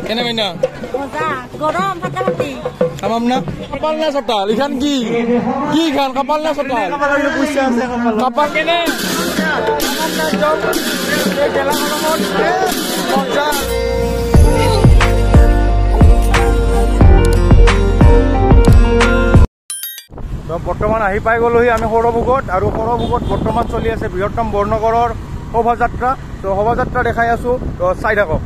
কেনে মাইনা গরম ফাটাফাটি তামাম না কপাল না চটাল ইখান কি খান কপাল না চটাল কপাল কেনে বৰ্তমান আহি পাই গলোহি আমি সৰভোগত আৰু সৰভোগত বৰ্তমান চলি আছে বৃহত্তম বৰনগৰৰ শোভাযাত্ৰা তো শোভাযাত্ৰা দেখাই আছো তো চাই থাকক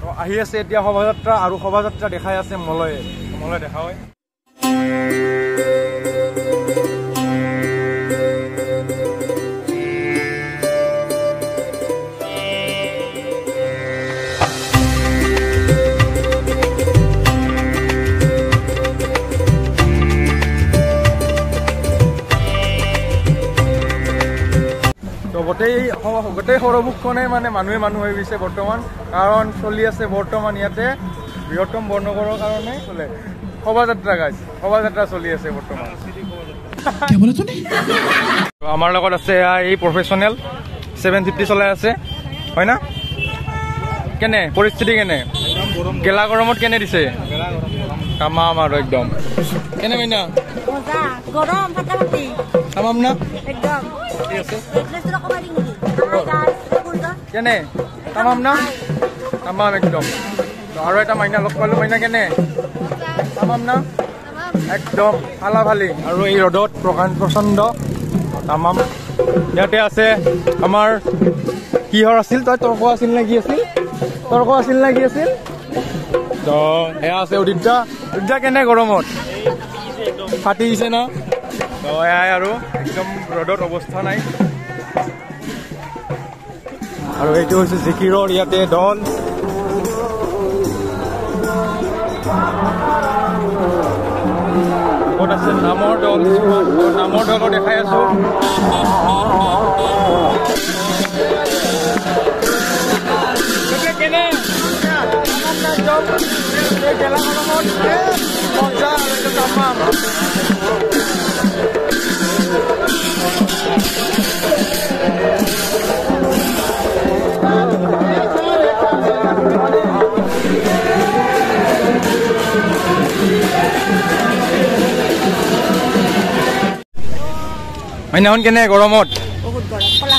তো আহি আছে এতিয়া শোভাযাত্ৰা আৰু শোভাযাত্ৰা দেখাই আছে মলয়ে দেখা হয় গোটেই সৰভোগখনে মানে মানুহ হৈ গৈছে বৰ্তমান কাৰণ চলি আছে বৰ্তমান ইয়াতে বৃহত্তম বৰনগৰৰ কাৰণে চলে শোভাযাত্ৰা গাইজ শোভাযাত্ৰা চলি আছে বৰ্তমান আমাৰ লগত আছে এই প্ৰফেচনেল 750 চলাই আছে হয় না কেনে পৰিস্থিতি কেনে গেলা গৰমত কেনে দিছে তামাম আৰু একদম কেনে মাইনা মজা গরম ফাটাফাটি তামাম না একদম ঠিক আছে প্লেসটা কমাই দিন কেনে তামাম না তামাম একদম তো আৰু এটা মাইনা লগ পালো মাইনা কেনে তামাম না একদম ফালাফালি আৰু এই ৰ'দত প্ৰচণ্ড তামাম ইয়াতে আছে আমাৰ কিহৰ আছিল তই তৰ্ক আছিল নে কি আছিল তো এয়া আছে উদিতা কেনে গৰমত ফাটি দিছে না তো এয়াই আৰু একদম ৰ'দত অৱস্থা নাই আৰু এইটো হৈছে জিকিৰৰ ইয়াতে দল ক'ত আছে নামৰ দলো দেখাই আছো কেনে গেলা গৰমত মজা আৰু তামাম মাইনাহন কেনে গৰমত বহুত গৰম কলা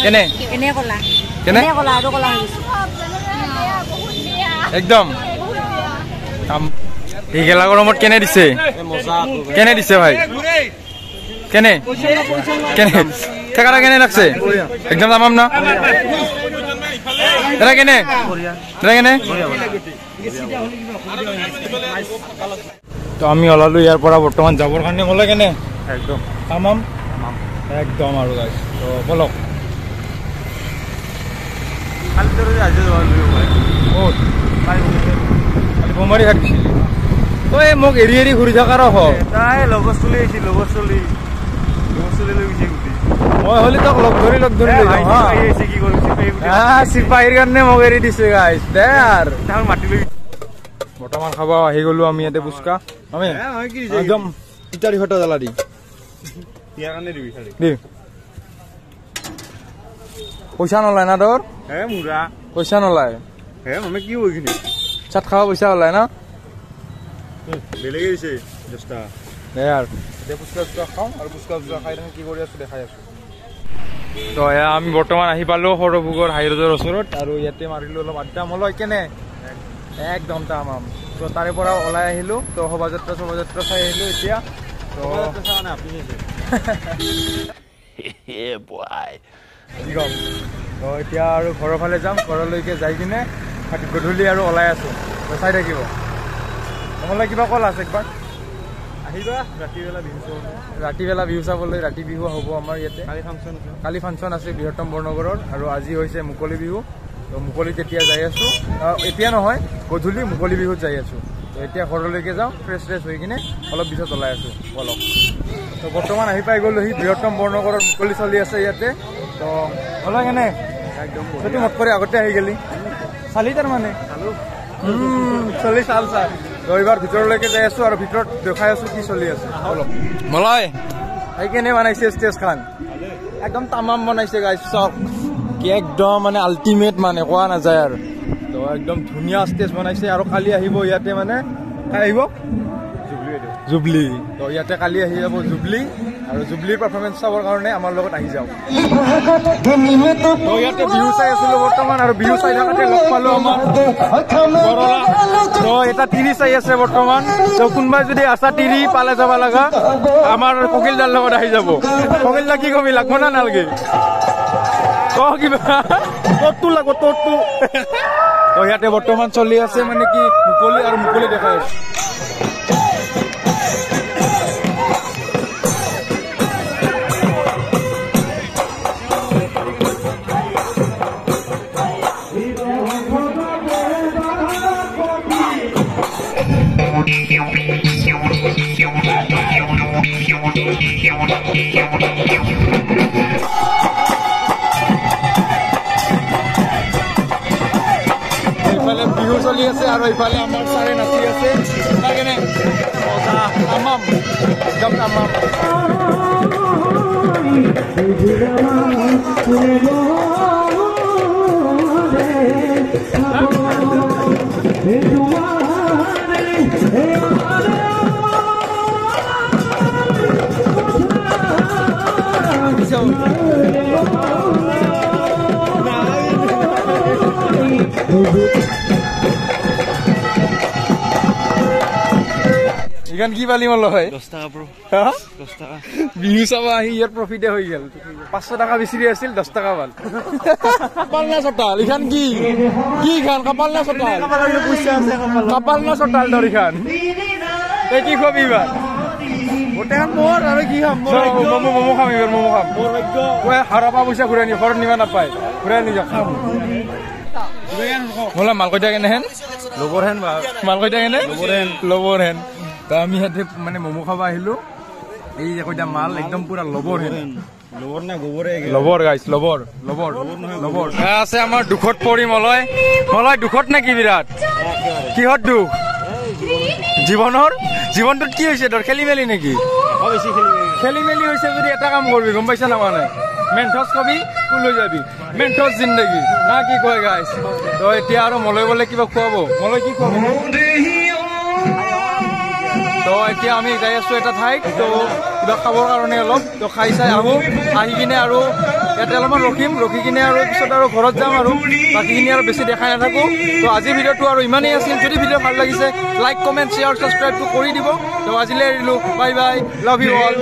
কেনে কলা আৰু কলা হৈ গৈছে একদম এই গেলা গৰমত কেনে দিছে ভাই কেনে ঠেকাটা কেনে লাগছে একদম তামাম না এটা কেনে তো আমি ওলালো ইয়াৰ পৰা বৰ্তমান যাবৰ কাৰণে ওলাই কেনে একদম তামাম একদম আৰু গাইছ তো বলক কালি বোমাৰি থাকিছিল তই মোক এৰি ঘূৰি থকাৰ তাই লগৰ চলি আহিছিল লৈ গৈছে মই হলি তোক লগ ধৰি চিপাহীৰ কাৰণে মোক এৰি দিছে গাইছ দে আৰু মাতি লৈ বৰ্তমান খাব আহি গলো আমি ইয়াতে ফুচকা আমি একদম তিতাৰি ফটা জ্বালা দি পইচা নলায় না তোৰ পইচা নলায় কি চাট খাব পইচা ওলায় না বেলেগে দিছে খাওঁ আৰু ফুচকা খাই কি কৰি আছো দেখাই আছো তো আমি বৰ্তমান আহি পালো সৰভোগৰ হাইৰোডৰ ওচৰত আৰু ইয়াতে মাৰিলো অলপ আড্ডা মলয় কেনে একদম তামাম তো তাৰে পৰা ওলাই আহিলো তো শোভাযাত্ৰা চাই আহিলো এতিয়া তো এতিয়া আৰু ঘৰৰ ফালে যাম ঘৰলৈকে যাই কিনে গধূলি আৰু ওলাই আছো চাই থাকিব নহ'লে কিবা কল আছে একবাৰ আহিবা ৰাতিবেলা বিহু চাবলৈ ৰাতি বিহু হ'ব আমাৰ ইয়াতে কালি ফাংচন আছে বৃহত্তম বৰনগৰৰ আৰু আজি হৈছে মুকলি বিহু তো মুকলিত এতিয়া যাই আছো এতিয়া নহয় গধূলি মুকলি বিহুত যাই আছো তো এতিয়া ঘৰলৈকে যাওঁ ফ্ৰেছ হৈ কিনে অলপ পিছত ওলাই আছো বলক তো বৰ্তমান আহি পাই গ'লোহি বৃহত্তম বৰনগৰৰ মুকলি চলি আছে ইয়াতে তো ওলাই কেনে একদম সেইটো মত কৰি আগতে আহি গেলি চালি তাৰমানে চলি চাল তো এইবাৰ ভিতৰলৈকে যাই আছো আৰু ভিতৰত দেখাই আছো কি চলি আছে অলপ মলয় এই কেনে বনাইছে ষ্টেজ খান একদম তামাম বনাইছে গাইছ চক কি একদম মানে আল্টিমেট মানে কোৱা নাযায় আৰু তো একদম ধুনীয়া ষ্টেজ বনাইছে আৰু কালি আহিব ইয়াতে মানে আহিব জুবলি তো ইয়াতে কালি আহি যাব জুবলি আৰু জুবলিৰ পাৰফৰ্মেঞ্চ চাবৰ কাৰণে আমাৰ লগত আহি যাওক তো ইয়াতে বিহু চাই আছিলোঁ বৰ্তমান আৰু বিহু চাই থাকোঁতে লগ পালোঁ আমাৰ বৰলা তো এটা তিৰি চাই আছে বৰ্তমান তো কোনোবাই যদি আছা তিৰি পালে যাব লগা আমাৰ ককিলদাৰ লগত আহি যাব ককিলদা কি কবি লাগব না নালাগে কিবা তোৰটো লাগব তোৰটো তো ইয়াতে বৰ্তমান চলি আছে মানে কি মুকলি আৰু মুকলি দেখাই আছে এইফালে বিহু চলি আছে আৰু এইফালে আমাৰ চাৰে নাচি আছে কেনে মজা তামাম একদম তামাম ইখান কি পালি মল হয় 10 টাকা ব্রো 10 টাকা বিহু চাবা আহি ইয়াৰ প্ৰফিটে হৈ গেল 500 টাকা বিচৰি আছিল 10 টাকা পাল কাপাল না চটাল ইখান কি খান কাপাল না চটাল কাপালৰ পইচা আছে কাপাল না চটাল ধৰ ইখান এই কি খবি বা ওটা মোৰ আৰু কি খাম মোমো খাম এবাৰ মোমো খাম মোৰ ভাগ্য কয় হাৰাপা পইচা ঘূৰাই নি ঘৰত নিবা নাপায় ঘূৰাই নি যা খাম মোলা মালকইটা কেনে হেন লগৰ হেন বা মালকইটা কেনে লগৰ হেন তা আমি ইয়াতে মানে মমো খাব আহিলো এই যে কইটা মাল একদম পুরা লবর হেন লবর না গোবরে লবর গাইস লবর লবর লবর আছে আমাৰ দুখত পৰি মলয় দুখত নাকি বিৰাট কিহত দুখ জীৱনটোত কি হৈছে তোৰ খেলি মেলি নেকি খেলি মেলি হৈছে যদি এটা কাম কৰবি গম পাইছা না মানে মেন্থস কবি কুল হৈ যাবি মেন্থস জিন্দগী না কি কয় গাইস তো এতিয়া আৰু মলয় বলে কিবা খুৱাব মলয় কি খুৱাব তো এতিয়া আমি যাই আছো এটা ঠাইত তো কিবা খাবৰ কাৰণে অলপ তো খাই চাই আহি কিনে আৰু ইয়াতে অলপমান ৰখি কিনে আৰু পিছত আৰু ঘৰত যাম আৰু বাকীখিনি আৰু বেছি দেখাই নাথাকো তো আজি ভিডিঅ'টো আৰু ইমানেই আছিল যদি ভিডিঅ' ভাল লাগিছে লাইক কমেণ্ট শ্বেয়াৰ ছাবস্ক্ৰাইবটো কৰি দিব তো আজিলৈ এৰিলোঁ bye bye love you all